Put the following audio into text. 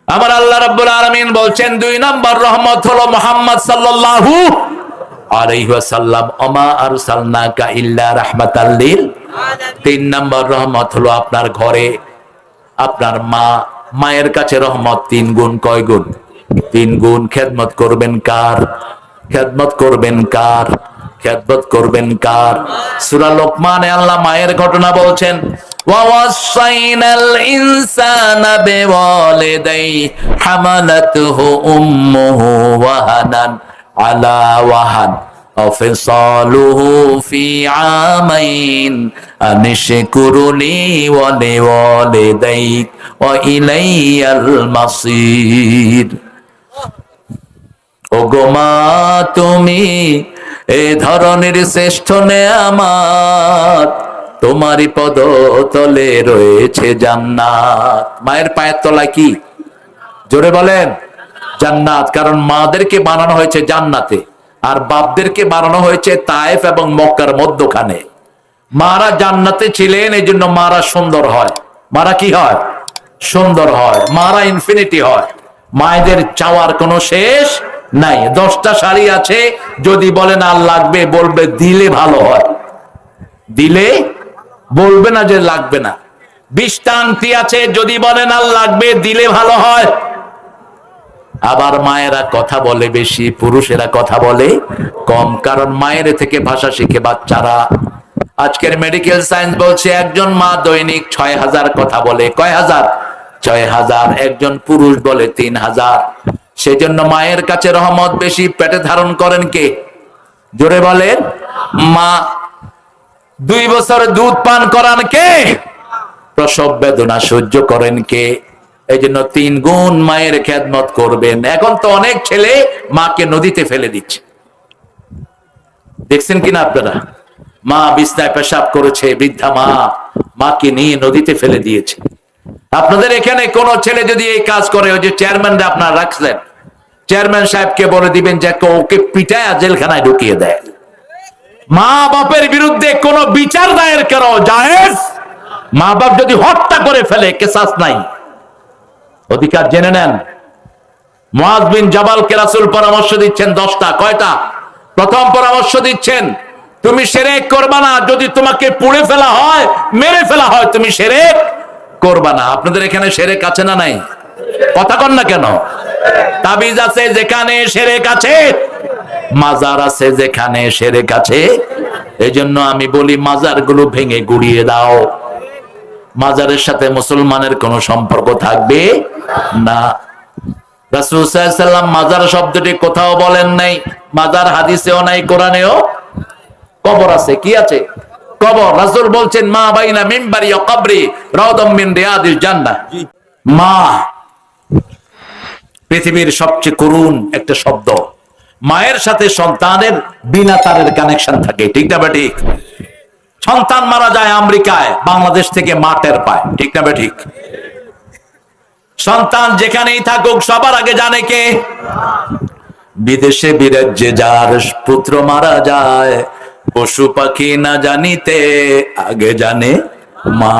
আমার আল্লাহ রাব্বুল আলামিন বলছেন 2 নম্বর রহমত হলো মুহাম্মদ সাল্লাল্লাহু আলাইহি ওয়াসাল্লাম, ওমা আরসালনাকা ইল্লা রাহমাতাল লিল। 3 নম্বর রহমত হলো আপনার ঘরে আপনার মা, মায়ের কাছে রহমত 3 গুণ। কয় গুণ? 3 গুণ। খেদমত করবেন কার? খেদমত করবেন কার? খেদমত করবেন কার? সূরা লোকমানে আল্লাহ মায়ের ঘটনা বলছেন, ওয়াসাইনাল ইনসানা বিওয়ালিদাইহি হামালাতুহু উম্মুহু ওয়াহানান আলা ওয়াহান আফসালুহু ফি আমাইন আনিশকুরুনি ওয়া লিওয়ালিদাইক ওয়া ইলাইয়াল মাসির। ওগো মা, তুমি এ ধরনের শ্রেষ্ঠ নেয়ামত, তোমারই পদতলে রয়েছে জান্নাত। মায়ের পায়ের তলায় কি? জোরে বলেন, জান্নাত। কারণ মাদেরকে বানানো হয়েছে জান্নাতে, আর বাপদেরকে বানানো হয়েছে তায়েফ এবং মক্কার মধ্যখানে। মারা জান্নাতে ছিলেন, এই জন্য মারা সুন্দর হয়। মারা কি হয়? সুন্দর হয়। মারা ইনফিনিটি হয়। মায়েদের চাওয়ার কোনো শেষ নাই। 10টা শাড়ি আছে, যদি বলেন আর লাগবে, বলবে দিলে ভালো হয়, দিলে বলবে না যে লাগবে না। 20টা আংটি আছে, যদি বলেন আর লাগবে, দিলে ভালো হয়। আবার মায়েরা কথা বলে বেশি, পুরুষেরা কথা বলে কম, কারণ মায়ের থেকে ভাষা শিখে বাচ্চারা। আজকের মেডিকেল সায়েন্স বলছে একজন মা দৈনিক 6000 কথা বলে। কয় হাজার? 6000। একজন পুরুষ বলে 3000। সেজন্য মায়ের কাছে রহমত বেশি। পেটে ধারণ করেন কে? জোরে বলেন। মা। 2 বছর দুধ পান করান কে? প্রসব বেদনা সহ্য করেন কে? এই জন্য 3 গুণ মায়ের খেদমত করবেন। এখন তো অনেক ছেলে মাকে নদীতে ফেলে দিচ্ছে, দেখছেন কিনা আপনারা? মা বিছনায় পেশাব করেছে, বৃদ্ধা মা, মাকে নিয়ে নদীতে ফেলে দিয়েছে। আপনাদের এখানে কোন ছেলে যদি এই কাজ করে, ওই যে চেয়ারম্যান আপনারা রাখলেন, চেয়ারম্যান সাহেবকে বলে দিবেন যে ওকে পিটায় জেলখানায় ঢুকিয়ে দেয়। মা বাপের বিরুদ্ধে কোন বিচার দায়ের করা জায়েজ। মা বাপ যদি হত্যা করে ফেলে, কেসাস নাই, অধিকার জেনে নেন। মুআয বিন জাবালকে রাসূল পরামর্শ দিচ্ছেন 10টা। কয়টা? প্রথম পরামর্শ দিচ্ছেন, তুমি শিরক করবা না। যদি তোমাকে পুড়ে ফেলা হয়, মেরে ফেলা হয়, তুমি শিরক করবা না। আপনাদের এখানে শিরক আছে না নাই? কথা কন না কেন? তাবিজ আছে যেখানে শিরক আছে, মাজার আছে যেখানে শিরক আছে। এজন্য আমি বলি মাজারগুলো ভেঙে গুড়িয়ে দাও। মাজারের সাথে মুসলমানের কোনো সম্পর্ক থাকবে না। রাসূল সাল্লাল্লাহু আলাইহি ওয়াসাল্লাম মাজার শব্দটি কোথাও বলেন নাই। মাজার হাদিসেও নাই, কোরআনেও। কবর আছে। কি আছে? কবর। রাসূল বলছেন মা বাইনা মিম্বারি ওয়া কবরি রাউদাম মিন রিয়াদিল জান্নাহ। মা পৃথিবীর সবচেয়ে করুণ একটা শব্দ। মায়ের সাথে সন্তানের বিনা তারের কানেকশন থাকে, ঠিক না ঠিক? সন্তান মারা যায় আমেরিকায়, বাংলাদেশ থেকে মা টের পায়, ঠিক না ঠিক? সন্তান যেখানেই থাকুক সবার আগে জানে কে? বিদেশে বিরাজ্যে যার পুত্র মারা যায়, পশু পাখি না জানিতে আগে জানে মা।